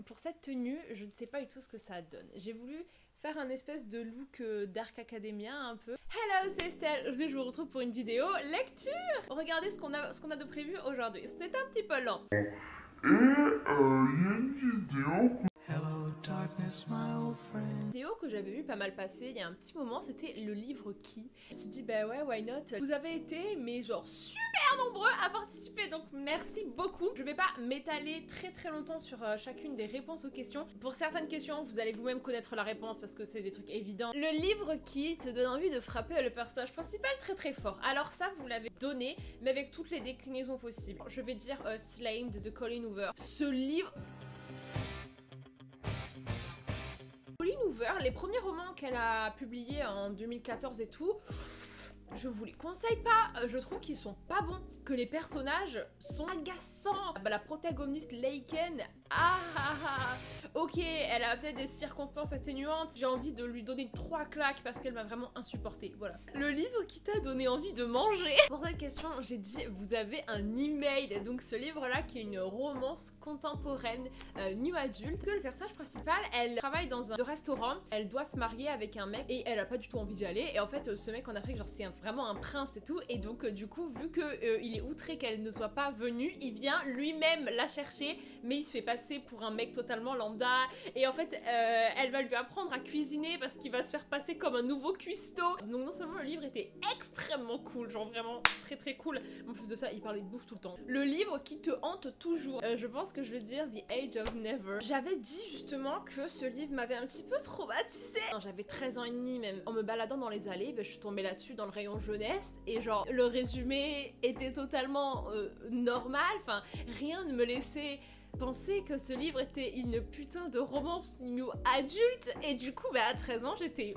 Pour cette tenue, je ne sais pas du tout ce que ça donne. J'ai voulu faire un espèce de look Dark Academia un peu. Hello, c'est Estelle. Aujourd'hui, je vous retrouve pour une vidéo lecture. Regardez ce qu'on a de prévu aujourd'hui. C'est un petit peu lent. Et il y a une vidéo. Hello darkness, my old friend. Vidéo que j'avais vu pas mal passer il y a un petit moment, c'était le livre qui. Je me suis dit bah ouais, why not. Vous avez été mais genre super nombreux à participer, donc merci beaucoup. Je vais pas m'étaler très longtemps sur chacune des réponses aux questions. Pour certaines questions, vous allez vous-même connaître la réponse parce que c'est des trucs évidents. Le livre qui te donne envie de frapper le personnage principal très fort. Alors ça, vous l'avez donné, mais avec toutes les déclinaisons possibles. Je vais dire Slime de Colleen Hoover. Ce livre... Colleen Hoover, les premiers romans qu'elle a publiés en 2014 et tout, je vous les conseille pas, je trouve qu'ils sont pas bons, que les personnages sont agaçants. La protagoniste Laken, ok, elle a peut-être des circonstances atténuantes, j'ai envie de lui donner 3 claques parce qu'elle m'a vraiment insupportée, voilà. Le livre qui t'a donné envie de manger. Pour cette question, j'ai dit, vous avez un email, donc ce livre-là qui est une romance contemporaine, new adulte, que le personnage principal, elle travaille dans un restaurant, elle doit se marier avec un mec et elle a pas du tout envie d'y aller, et en fait, ce mec en Afrique, genre c'est vraiment un prince et tout, et donc du coup, vu que il est outré qu'elle ne soit pas venue, il vient lui-même la chercher, mais il se fait passer pour un mec totalement lambda, et en fait elle va lui apprendre à cuisiner parce qu'il va se faire passer comme un nouveau cuistot. Donc non seulement le livre était extrêmement cool, genre vraiment très cool, en plus de ça il parlait de bouffe tout le temps. Le livre qui te hante toujours, je pense que je vais dire The Age of Never. J'avais dit justement que ce livre m'avait un petit peu traumatisée. J'avais 13 ans et demi même, en me baladant dans les allées, je suis tombée là-dessus dans le rayon jeunesse, et genre le résumé était totalement normal, enfin rien ne me laissait penser que ce livre était une putain de romance new adulte, et du coup à 13 ans j'étais...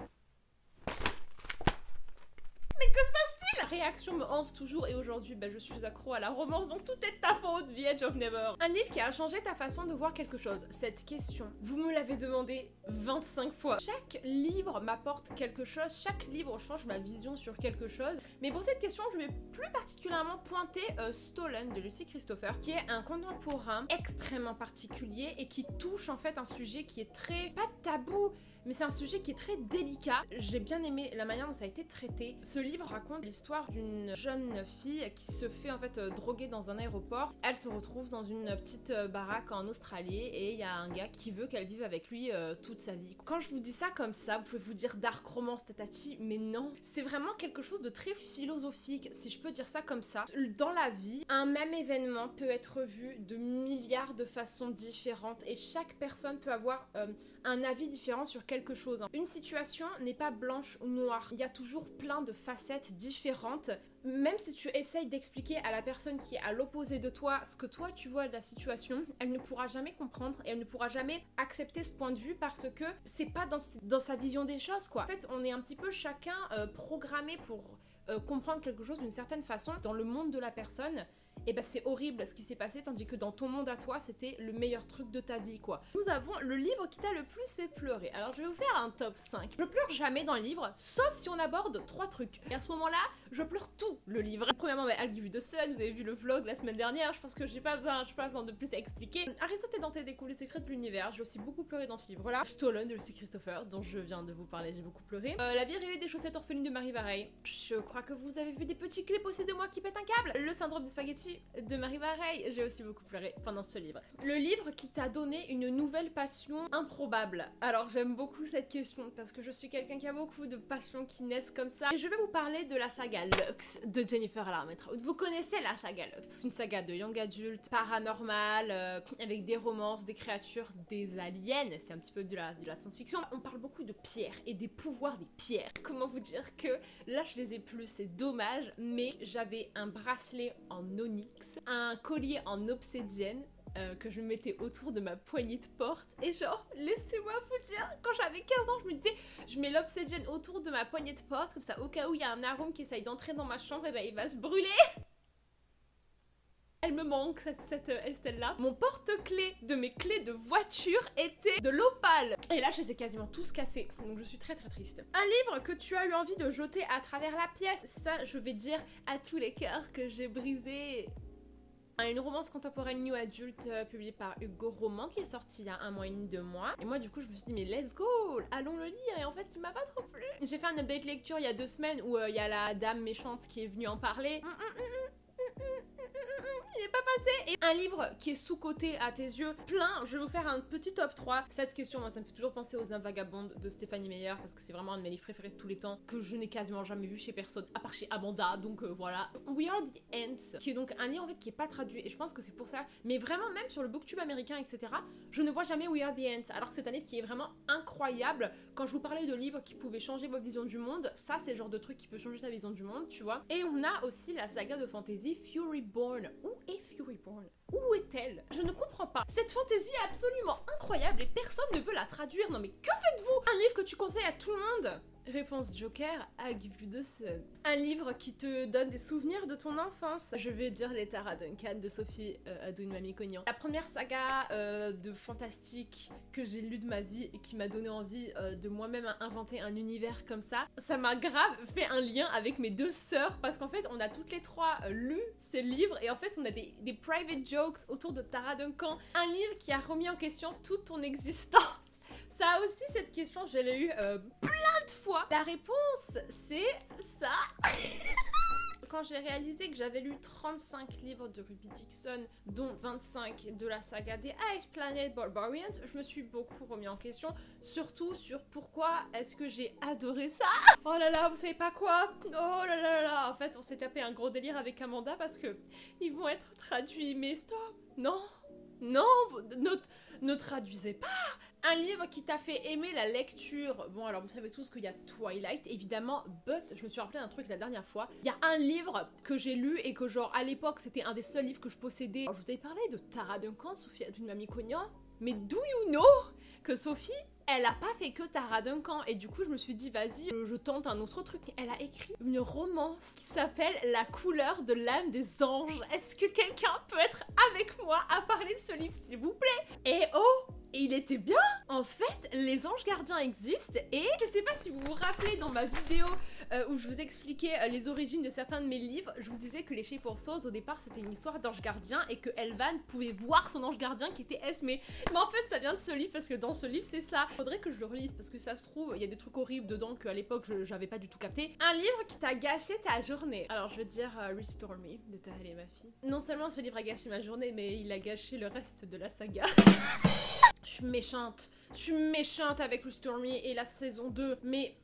Mais que se passe-t-il? La réaction me hante toujours, et aujourd'hui je suis accro à la romance, donc tout est de ta faute, The Edge of Never. Un livre qui a changé ta façon de voir quelque chose. Cette question, vous me l'avez demandé 25 fois. Chaque livre m'apporte quelque chose, chaque livre change ma vision sur quelque chose, mais pour cette question je vais plus particulièrement pointer Stolen de Lucy Christopher, qui est un contemporain extrêmement particulier et qui touche en fait un sujet qui est très, pas tabou, mais c'est un sujet qui est très délicat. J'ai bien aimé la manière dont ça a été traité. Ce livre raconte l'histoire d'une jeune fille qui se fait en fait droguer dans un aéroport. Elle se retrouve dans une petite baraque en Australie, et il y a un gars qui veut qu'elle vive avec lui toute sa vie. Quand je vous dis ça comme ça, vous pouvez vous dire dark romance tatati, mais non. C'est vraiment quelque chose de très philosophique, si je peux dire ça comme ça. Dans la vie, un même événement peut être vu de milliards de façons différentes, et chaque personne peut avoir un avis différent sur quelque chose. Une situation n'est pas blanche ou noire. Il y a toujours plein de facettes différentes. Même si tu essayes d'expliquer à la personne qui est à l'opposé de toi ce que toi tu vois de la situation, elle ne pourra jamais comprendre et elle ne pourra jamais accepter ce point de vue parce que c'est pas dans sa vision des choses, quoi. En fait, on est un petit peu chacun programmé pour comprendre quelque chose d'une certaine façon dans le monde de la personne. Et c'est horrible ce qui s'est passé, tandis que dans ton monde à toi, c'était le meilleur truc de ta vie, quoi. Nous avons le livre qui t'a le plus fait pleurer. Alors je vais vous faire un top 5. Je pleure jamais dans le livre, sauf si on aborde 3 trucs. Et à ce moment-là, je pleure tout le livre. Premièrement, I'll Give You the Sun, vous avez vu le vlog la semaine dernière, je pense que j'ai pas besoin de plus à expliquer. Aristote et Dante découvrent les secrets de l'univers, j'ai aussi beaucoup pleuré dans ce livre-là. Stolen de Lucy Christopher, dont je viens de vous parler, j'ai beaucoup pleuré. La vie rêvée des chaussettes orphelines de Marie Vareille. Je crois que vous avez vu des petits clips aussi de moi qui pète un câble. Le syndrome des spaghettis de Marie Vareille, j'ai aussi beaucoup pleuré pendant ce livre. Le livre qui t'a donné une nouvelle passion improbable. Alors j'aime beaucoup cette question parce que je suis quelqu'un qui a beaucoup de passions qui naissent comme ça. Et je vais vous parler de la saga Lux de Jennifer Larmette. Vous connaissez la saga Lux? C'est une saga de young adulte, paranormal, avec des romances, des créatures, des aliens. C'est un petit peu de la science-fiction. On parle beaucoup de pierres et des pouvoirs des pierres. Comment vous dire que là je les ai plus, c'est dommage, mais j'avais un bracelet en onyx, un collier en obsidienne que je mettais autour de ma poignée de porte, et genre laissez-moi vous dire, quand j'avais 15 ans je me disais je mets l'obsidienne autour de ma poignée de porte comme ça au cas où il y a un arôme qui essaye d'entrer dans ma chambre, et il va se brûler. Elle me manque cette Estelle là. Mon porte-clés de mes clés de voiture était de l'opale. Et là je les ai quasiment tous cassés, donc je suis très triste. Un livre que tu as eu envie de jeter à travers la pièce, ça je vais dire à tous les cœurs que j'ai brisés. Une romance contemporaine new adulte publiée par Hugo Roman qui est sortie il y a 1 mois et demi, 2 mois. Et moi du coup je me suis dit mais let's go, allons le lire, et en fait il m'a pas trop plu. J'ai fait un update lecture il y a 2 semaines où il y a la dame méchante qui est venue en parler. Il est pas passé. Et un livre qui est sous-coté à tes yeux, plein, je vais vous faire un petit top 3. Cette question, moi ça me fait toujours penser aux Nymphes vagabondes de Stéphanie Meyer, parce que c'est vraiment un de mes livres préférés de tous les temps, que je n'ai quasiment jamais vu chez personne, à part chez Amanda, donc voilà. We Are the Ants, qui est donc un livre en fait qui est pas traduit, et je pense que c'est pour ça, mais vraiment même sur le booktube américain, etc., je ne vois jamais We Are the Ants, alors que c'est un livre qui est vraiment incroyable. Quand je vous parlais de livres qui pouvaient changer votre vision du monde, ça c'est le genre de truc qui peut changer ta vision du monde, tu vois. Et on a aussi la saga de fantasy Furyborn. Où est Furyborn? Où est-elle? Je ne comprends pas. Cette fantaisie est absolument incroyable et personne ne veut la traduire. Non mais que faites-vous? Un livre que tu conseilles à tout le monde? Réponse Joker, I'll give you the sun. Un livre qui te donne des souvenirs de ton enfance. Je vais dire Les Tara Duncan de Sophie Adoun-Mamie-Cognan. La première saga de fantastique que j'ai lue de ma vie et qui m'a donné envie de moi-même inventer un univers comme ça. Ça m'a grave fait un lien avec mes 2 sœurs parce qu'en fait on a toutes les 3 lu ces livres et en fait on a des private jokes autour de Tara Duncan. Un livre qui a remis en question toute ton existence. Ça aussi, cette question, je l'ai eue plein de fois. La réponse, c'est ça. Quand j'ai réalisé que j'avais lu 35 livres de Ruby Dixon, dont 25 de la saga des Ice Planet Barbarians, je me suis beaucoup remis en question, surtout sur pourquoi est-ce que j'ai adoré ça. Oh là là, vous savez pas quoi? Oh là là là. En fait, on s'est tapé un gros délire avec Amanda parce que ils vont être traduits, mais stop. Non, non, ne traduisez pas. Un livre qui t'a fait aimer la lecture. Bon, alors vous savez tous qu'il y a Twilight, évidemment, but je me suis rappelé d'un truc la dernière fois. Il y a un livre que j'ai lu et que genre à l'époque c'était un des seuls livres que je possédais. Alors, je vous avais parlé de Tara Duncan, Sophie Adoun-Mamie-Cognan, mais do you know que Sophie, elle a pas fait que Tara Duncan, et du coup je me suis dit vas-y, je tente un autre truc. Elle a écrit une romance qui s'appelle La couleur de l'âme des anges. Est-ce que quelqu'un peut être avec moi à parler de ce livre s'il vous plaît? Et oh, et il était bien. En fait, les anges gardiens existent et je sais pas si vous vous rappelez dans ma vidéo où je vous expliquais les origines de certains de mes livres, je vous disais que les Shape of Souls au départ c'était une histoire d'ange gardien et que Elvan pouvait voir son ange gardien qui était Esme. Mais en fait ça vient de ce livre parce que dans ce livre c'est ça. Faudrait que je le relise parce que ça se trouve il y a des trucs horribles dedans qu'à l'époque j'avais pas du tout capté. Un livre qui t'a gâché ta journée. Alors je veux dire Restore Me de Tahel et ma fille. Non seulement ce livre a gâché ma journée mais il a gâché le reste de la saga. Je suis méchante avec Restore Me et la saison 2, mais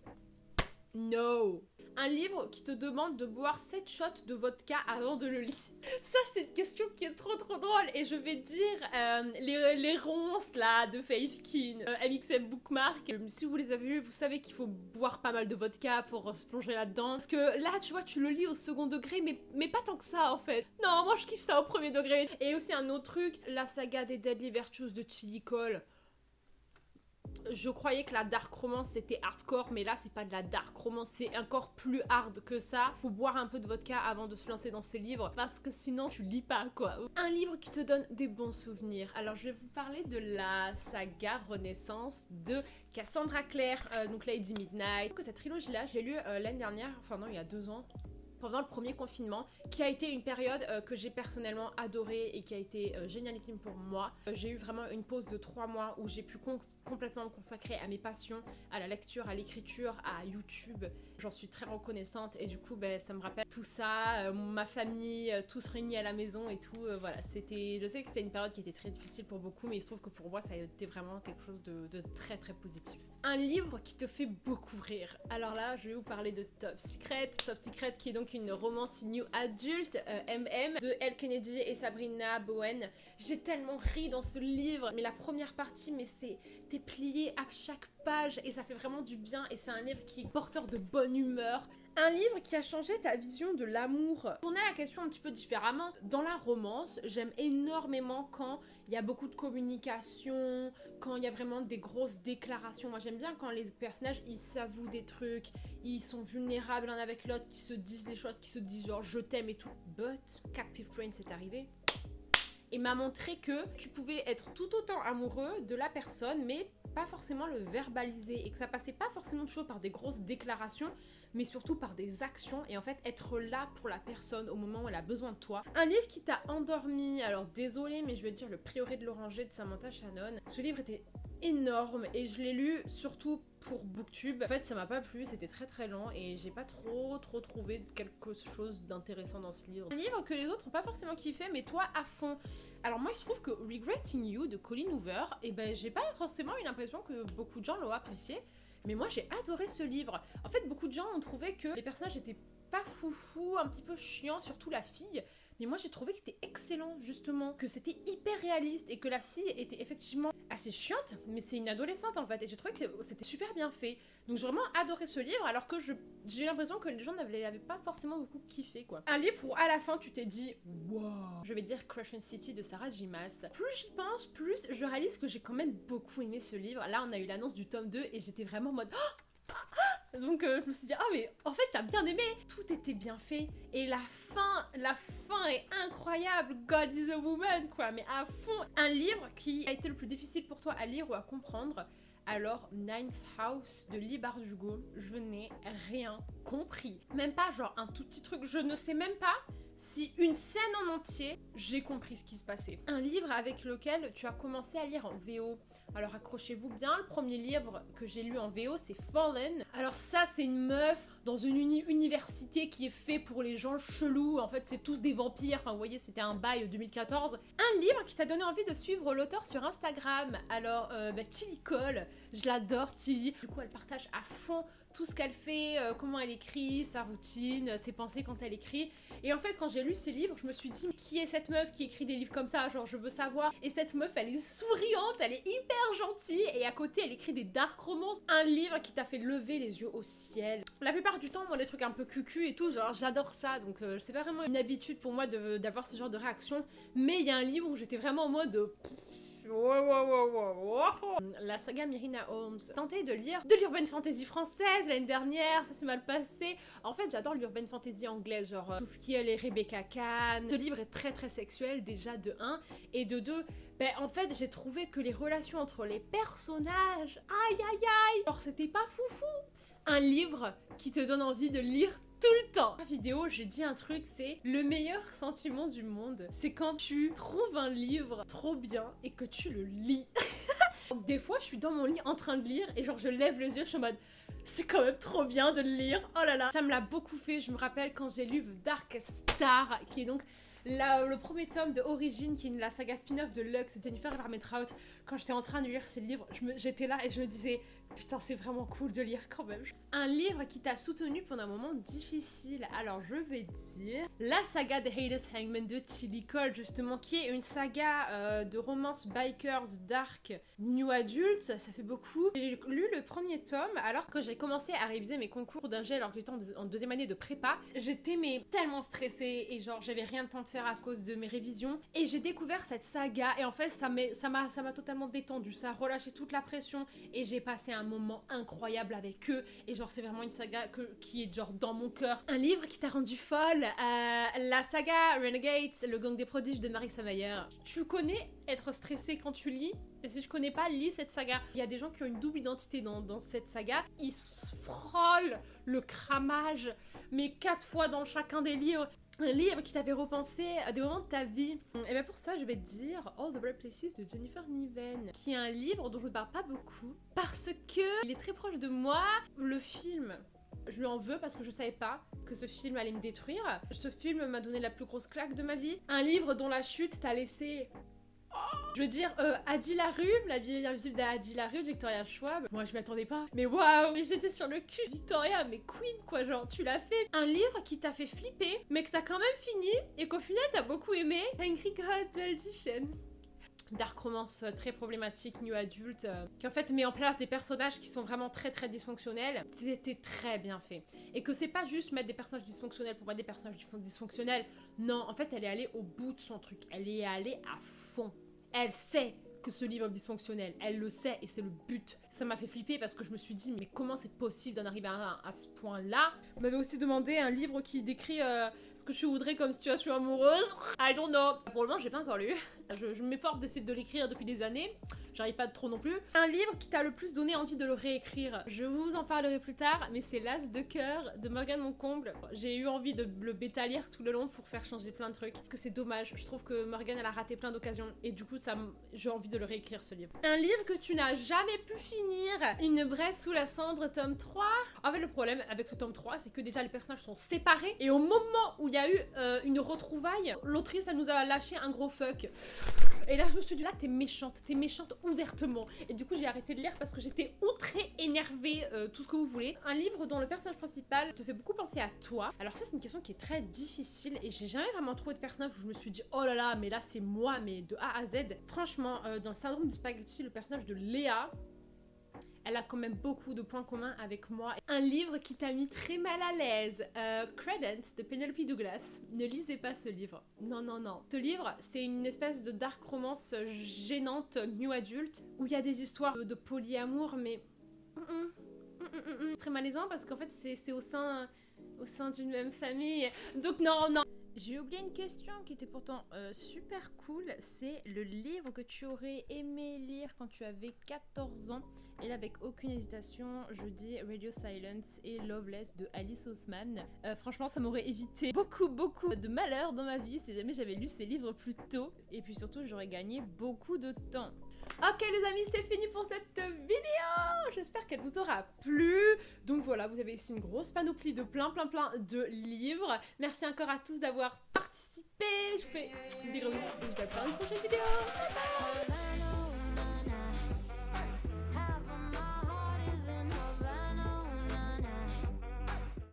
no. Un livre qui te demande de boire 7 shots de vodka avant de le lire. Ça, c'est une question qui est trop drôle. Et je vais dire les ronces là de Faith Kin, MXM Bookmark. Si vous les avez vus, vous savez qu'il faut boire pas mal de vodka pour se plonger là-dedans. Parce que là, tu vois, tu le lis au second degré, mais pas tant que ça en fait. Non, moi je kiffe ça au premier degré. Et aussi un autre truc, la saga des Deadly Virtues de Chili Cole. Je croyais que la dark romance c'était hardcore, mais là c'est pas de la dark romance, c'est encore plus hard que ça. Faut boire un peu de vodka avant de se lancer dans ces livres parce que sinon tu lis pas quoi. Un livre qui te donne des bons souvenirs. Alors je vais vous parler de la saga Renaissance de Cassandra Clare, donc Lady Midnight. Cette trilogie là j'ai lu l'année dernière, enfin non il y a 2 ans. Pendant le premier confinement, qui a été une période que j'ai personnellement adorée et qui a été génialissime pour moi. J'ai eu vraiment une pause de 3 mois où j'ai pu complètement me consacrer à mes passions, à la lecture, à l'écriture, à YouTube. J'en suis très reconnaissante et du coup ça me rappelle tout ça, ma famille, tous réunis à la maison et tout. Voilà, je sais que c'était une période qui était très difficile pour beaucoup, mais il se trouve que pour moi ça a été vraiment quelque chose de très très positif. Un livre qui te fait beaucoup rire. Alors là, je vais vous parler de Top Secret. Top Secret qui est donc une romance new adulte, MM, de Elle Kennedy et Sabrina Bowen. J'ai tellement ri dans ce livre, mais la première partie, mais t'es plié à chaque page et ça fait vraiment du bien et c'est un livre qui est porteur de bonne humeur. Un livre qui a changé ta vision de l'amour. Tourner la question un petit peu différemment. Dans la romance, j'aime énormément quand il y a beaucoup de communication, quand il y a vraiment des grosses déclarations. Moi j'aime bien quand les personnages ils s'avouent des trucs, ils sont vulnérables l'un avec l'autre, qui se disent les choses, qui se disent genre je t'aime et tout. But Captive Prince est arrivé. et m'a montré que tu pouvais être tout autant amoureux de la personne, mais pas forcément le verbaliser, et que ça passait pas forcément toujours par des grosses déclarations, mais surtout par des actions, et en fait être là pour la personne au moment où elle a besoin de toi. Un livre qui t'a endormi, alors désolé mais je vais dire Le Prieuré de l'Oranger de Samantha Shannon. Ce livre était énorme et je l'ai lu surtout pour Booktube. En fait ça m'a pas plu, c'était très très lent et j'ai pas trop trouvé quelque chose d'intéressant dans ce livre. Un livre que les autres ont pas forcément kiffé mais toi à fond. Alors moi, il se trouve que Regretting You de Colleen Hoover, et ben j'ai pas forcément eu l'impression que beaucoup de gens l'ont apprécié, mais moi j'ai adoré ce livre. En fait, beaucoup de gens ont trouvé que les personnages étaient pas foufou, un petit peu chiants, surtout la fille. Mais moi j'ai trouvé que c'était excellent justement, que c'était hyper réaliste et que la fille était effectivement assez chiante, mais c'est une adolescente en fait, et j'ai trouvé que c'était super bien fait. Donc j'ai vraiment adoré ce livre, alors que j'ai eu l'impression que les gens n'avaient pas forcément beaucoup kiffé quoi. Un livre où à la fin tu t'es dit wow. Je vais dire Crush City de Sarah J. Maas. Plus j'y pense, plus je réalise que j'ai quand même beaucoup aimé ce livre. Là on a eu l'annonce du tome 2 et j'étais vraiment en mode donc je me suis dit, ah mais en fait t'as bien aimé. Tout était bien fait. Et la fin est incroyable. God is a woman quoi, mais à fond. Un livre qui a été le plus difficile pour toi à lire ou à comprendre. Alors, Ninth House de Leigh Bardugo, je n'ai rien compris. Même pas genre un tout petit truc, je ne sais même pas si une scène en entier, j'ai compris ce qui se passait. Un livre avec lequel tu as commencé à lire en VO. Alors accrochez-vous bien, le premier livre que j'ai lu en VO c'est Fallen. Alors ça c'est une meuf dans une université qui est fait pour les gens chelous, en fait c'est tous des vampires, enfin vous voyez c'était un bail 2014. Un livre qui t'a donné envie de suivre l'auteur sur Instagram. Alors Tilly Cole, je l'adore Tilly, du coup elle partage à fond tout ce qu'elle fait, comment elle écrit, sa routine, ses pensées quand elle écrit. Et en fait, quand j'ai lu ce livre, je me suis dit, qui est cette meuf qui écrit des livres comme ça? Genre, je veux savoir. Et cette meuf, elle est souriante, elle est hyper gentille, et à côté, elle écrit des dark romances. Un livre qui t'a fait lever les yeux au ciel. La plupart du temps, moi, les trucs un peu cucu et tout, genre, j'adore ça. Donc, c'est pas vraiment une habitude pour moi d'avoir ce genre de réaction. Mais il y a un livre où j'étais vraiment en mode... La saga Myrina Holmes. Tenté de lire de l'urban fantasy française l'année dernière, ça s'est mal passé. En fait, j'adore l'urban fantasy anglaise, genre tout ce qui est les Rebecca Cann. Ce livre est très sexuel déjà de 1 et de 2. Ben en fait, j'ai trouvé que les relations entre les personnages, aïe genre c'était pas foufou. Un livre qui te donne envie de lire tout le temps. Dans la vidéo, j'ai dit un truc, c'est le meilleur sentiment du monde, c'est quand tu trouves un livre trop bien et que tu le lis. Des fois, je suis dans mon lit en train de lire et genre je lève les yeux, je suis en mode c'est quand même trop bien de le lire. Oh là là. Ça me l'a beaucoup fait. Je me rappelle quand j'ai lu The Darkest Star, qui est donc le premier tome de Origin, qui est la saga spin-off de Lux, de Jennifer Armentrout. Quand j'étais en train de lire ces livres, j'étais là et je me disais putain, c'est vraiment cool de lire quand même. Un livre qui t'a soutenu pendant un moment difficile. Alors je vais dire la saga The Hades Hangman de Tilly Cole, justement, qui est une saga de romance bikers dark new adult. Ça fait beaucoup. J'ai lu le premier tome alors que j'ai commencé à réviser mes concours d'ingé alors que j'étais en deuxième année de prépa. J'étais tellement stressée et genre j'avais rien de temps de faire à cause de mes révisions. Et j'ai découvert cette saga et en fait ça m'a totalement détendue. Ça a relâché toute la pression et j'ai passé un moment incroyable avec eux et genre c'est vraiment une saga qui est genre dans mon cœur. Un livre qui t'a rendu folle, la saga Renegades, le gang des prodiges de Marissa Mayer. Tu connais être stressé quand tu lis? Et si je connais pas, lis cette saga. Il y a des gens qui ont une double identité dans cette saga. Ils frôlent le cramage, mais 4 fois dans chacun des livres. Un livre qui t'avait repensé à des moments de ta vie. Et bien pour ça, je vais te dire All the Bright Places de Jennifer Niven, qui est un livre dont je ne parle pas beaucoup parce que il est très proche de moi. Le film, je lui en veux parce que je savais pas que ce film allait me détruire. Ce film m'a donné la plus grosse claque de ma vie. Un livre dont la chute t'a laissé... Je veux dire, Adi Larue, la vie invisible d'Adi Larue de Victoria Schwab. Moi, je m'attendais pas. Mais waouh, j'étais sur le cul. Victoria, mais queen quoi, genre, tu l'as fait. Un livre qui t'a fait flipper, mais que t'as quand même fini et qu'au final t'as beaucoup aimé. Angry God de Elsie Chen. Dark romance très problématique, new adulte, qui en fait met en place des personnages qui sont vraiment très dysfonctionnels. C'était très bien fait. Et que c'est pas juste mettre des personnages dysfonctionnels pour mettre des personnages dysfonctionnels. Non, en fait, elle est allée au bout de son truc. Elle est allée à fond. Elle sait que ce livre est dysfonctionnel. Elle le sait et c'est le but. Ça m'a fait flipper parce que je me suis dit, mais comment c'est possible d'en arriver à ce point-là? On m'avait aussi demandé un livre qui décrit ce ce que tu voudrais comme situation amoureuse. I don't know. Pour le moment, j'ai pas encore lu. Je m'efforce d'essayer de l'écrire depuis des années. J'arrive pas trop non plus. Un livre qui t'a le plus donné envie de le réécrire. Je vous en parlerai plus tard, mais c'est L'As de cœur de Morgane Moncomble. J'ai eu envie de le bêta-lire tout le long pour faire changer plein de trucs. Parce que c'est dommage. Je trouve que Morgane, elle a raté plein d'occasions. Et du coup, j'ai envie de le réécrire, ce livre. Un livre que tu n'as jamais pu finir. Une braise sous la cendre, tome 3. En fait, le problème avec ce tome 3, c'est que déjà les personnages sont séparés. Et au moment où il y a eu une retrouvaille, l'autrice, elle nous a lâché un gros fuck. Et là, je me suis dit, là, t'es méchante ouvertement. Et du coup, j'ai arrêté de lire parce que j'étais outrée, énervée, tout ce que vous voulez. Un livre dont le personnage principal te fait beaucoup penser à toi. Alors ça, c'est une question qui est très difficile et j'ai jamais vraiment trouvé de personnage où je me suis dit, oh là là, mais là, c'est moi, mais de A à Z. Franchement, dans le syndrome du spaghetti, le personnage de Léa, elle a quand même beaucoup de points communs avec moi. Un livre qui t'a mis très mal à l'aise. Credence de Penelope Douglas. Ne lisez pas ce livre. Non, non, non. Ce livre, c'est une espèce de dark romance gênante, new adulte, où il y a des histoires de polyamour, mais... C'est très malaisant parce qu'en fait, c'est au sein d'une même famille. Donc non, non. J'ai oublié une question qui était pourtant super cool. C'est le livre que tu aurais aimé lire quand tu avais 14 ans. Et là, avec aucune hésitation, je dis Radio Silence et Loveless de Alice Oseman. Franchement, ça m'aurait évité beaucoup de malheur dans ma vie si jamais j'avais lu ces livres plus tôt. Et puis surtout, j'aurais gagné beaucoup de temps. Ok les amis, c'est fini pour cette vidéo. J'espère qu'elle vous aura plu. Donc voilà, vous avez ici une grosse panoplie de plein de livres. Merci encore à tous d'avoir participé. Je vous fais des gros bisous. Je vous dis à la prochaine vidéo. Bye bye.